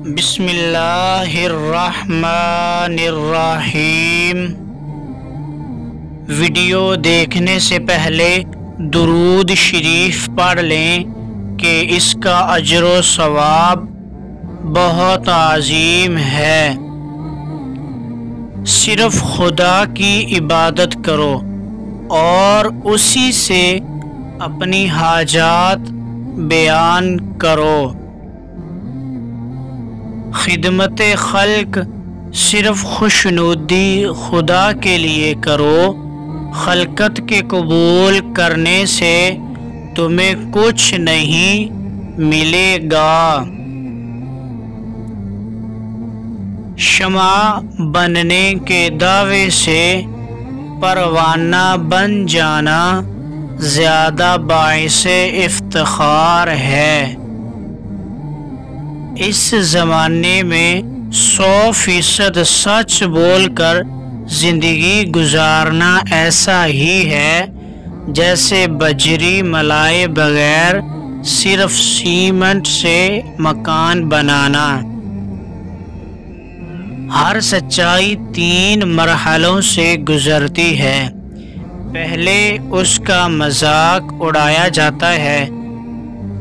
بسم اللہ الرحمن الرحیم۔ ویڈیو دیکھنے سے پہلے درود شریف پڑھ لیں کہ اس کا اجر و ثواب بہت عظیم ہے۔ صرف خدا کی عبادت کرو اور اسی سے اپنی حاجات بیان کرو۔ خدمت خلق صرف خوشنودی خدا کے لیے کرو۔ خلقت کے قبول کرنے سے تمہیں کچھ نہیں ملے گا۔ شمع بننے کے دعوے سے پروانہ بن جانا زیادہ باعث افتخار ہے۔ اس زمانے میں 100% سچ بول کر زندگی گزارنا ایسا ہی ہے جیسے بجری ملائے بغیر صرف سیمنٹ سے مکان بنانا۔ ہر سچائی 3 مرحلوں سے گزرتی ہے۔ پہلے اس کا مذاق اڑایا جاتا ہے،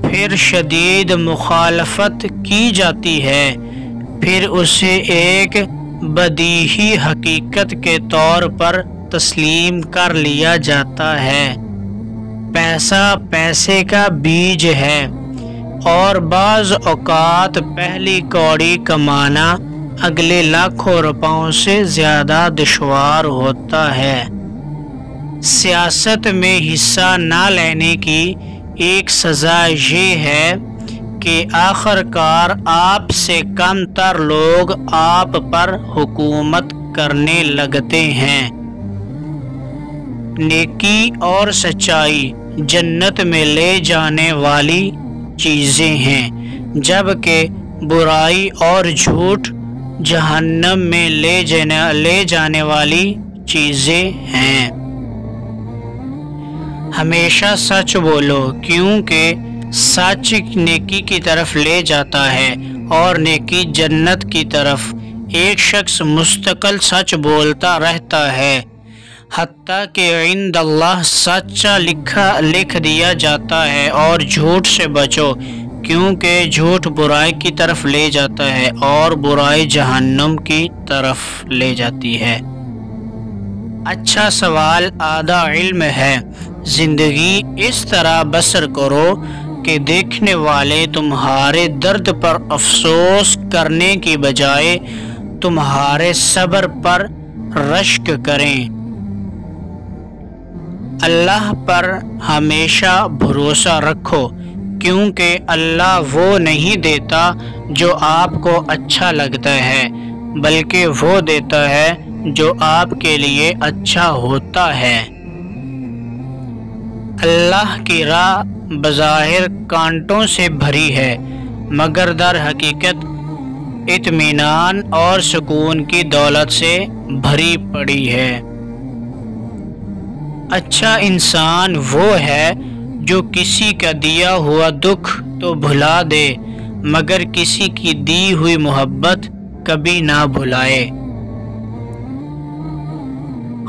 پھر شدید مخالفت کی جاتی ہے، پھر اسے ایک بدیہی حقیقت کے طور پر تسلیم کر لیا جاتا ہے۔ پیسہ پیسے کا بیج ہے اور بعض اوقات پہلی کوڑی کمانا اگلے لاکھوں روپوں سے زیادہ دشوار ہوتا ہے۔ سیاست میں حصہ نہ لینے کی ایک سزا یہ ہے کہ آخر کار آپ سے کم تر لوگ آپ پر حکومت کرنے لگتے ہیں۔ نیکی اور سچائی جنت میں لے جانے والی چیزیں ہیں، جبکہ برائی اور جھوٹ جہنم میں لے جانے والی چیزیں ہیں۔ ہمیشہ سچ بولو، کیونکہ سچ نیکی کی طرف لے جاتا ہے اور نیکی جنت کی طرف۔ ایک شخص مستقل سچ بولتا رہتا ہے حتیٰ کہ عند اللہ سچا لکھ دیا جاتا ہے۔ اور جھوٹ سے بچو، کیونکہ جھوٹ برائی کی طرف لے جاتا ہے اور برائی جہنم کی طرف لے جاتی ہے۔ اچھا سوال آدھا علم ہے۔ زندگی اس طرح بسر کرو کہ دیکھنے والے تمہارے درد پر افسوس کرنے کی بجائے تمہارے صبر پر رشک کریں۔ اللہ پر ہمیشہ بھروسہ رکھو، کیونکہ اللہ وہ نہیں دیتا جو آپ کو اچھا لگتا ہے، بلکہ وہ دیتا ہے جو آپ کے لیے اچھا ہوتا ہے۔ اللہ کی راہ بظاہر کانٹوں سے بھری ہے، مگر در حقیقت اطمینان اور سکون کی دولت سے بھری پڑی ہے۔ اچھا انسان وہ ہے جو کسی کا دیا ہوا دکھ تو بھلا دے، مگر کسی کی دی ہوئی محبت کبھی نہ بھلائے۔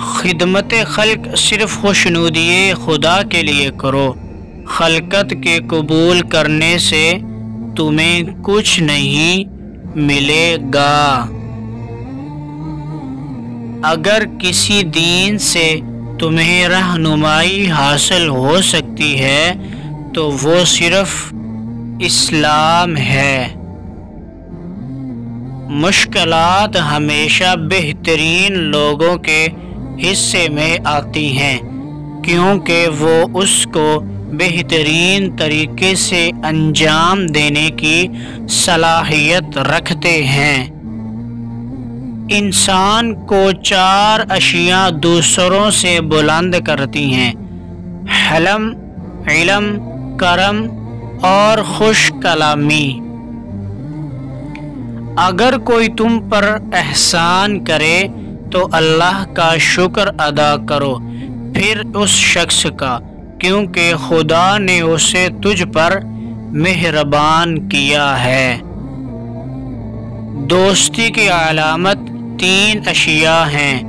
خدمت خلق صرف خوشنودی خدا کے لیے کرو۔ خلقت کے قبول کرنے سے تمہیں کچھ نہیں ملے گا۔ اگر کسی دین سے تمہیں رہنمائی حاصل ہو سکتی ہے تو وہ صرف اسلام ہے۔ مشکلات ہمیشہ بہترین لوگوں کے حصے میں آتی ہیں، کیونکہ وہ اس کو بہترین طریقے سے انجام دینے کی صلاحیت رکھتے ہیں۔ انسان کو 4 اشیاء دوسروں سے بلند کرتی ہیں: حلم، علم، کرم اور خوش کلامی۔ اگر کوئی تم پر احسان کرے تو اللہ کا شکر ادا کرو، پھر اس شخص کا، کیونکہ خدا نے اسے تجھ پر مہربان کیا ہے۔ دوستی کی علامت 3 اشیاء ہیں: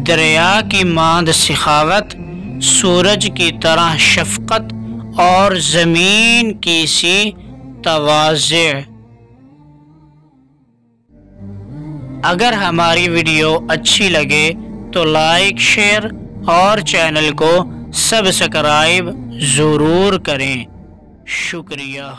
دریا کی ماند سخاوت، سورج کی طرح شفقت اور زمین کی سی تواضع۔ اگر ہماری ویڈیو اچھی لگے تو لائک، شیئر اور چینل کو سبسکرائب ضرور کریں۔ شکریہ۔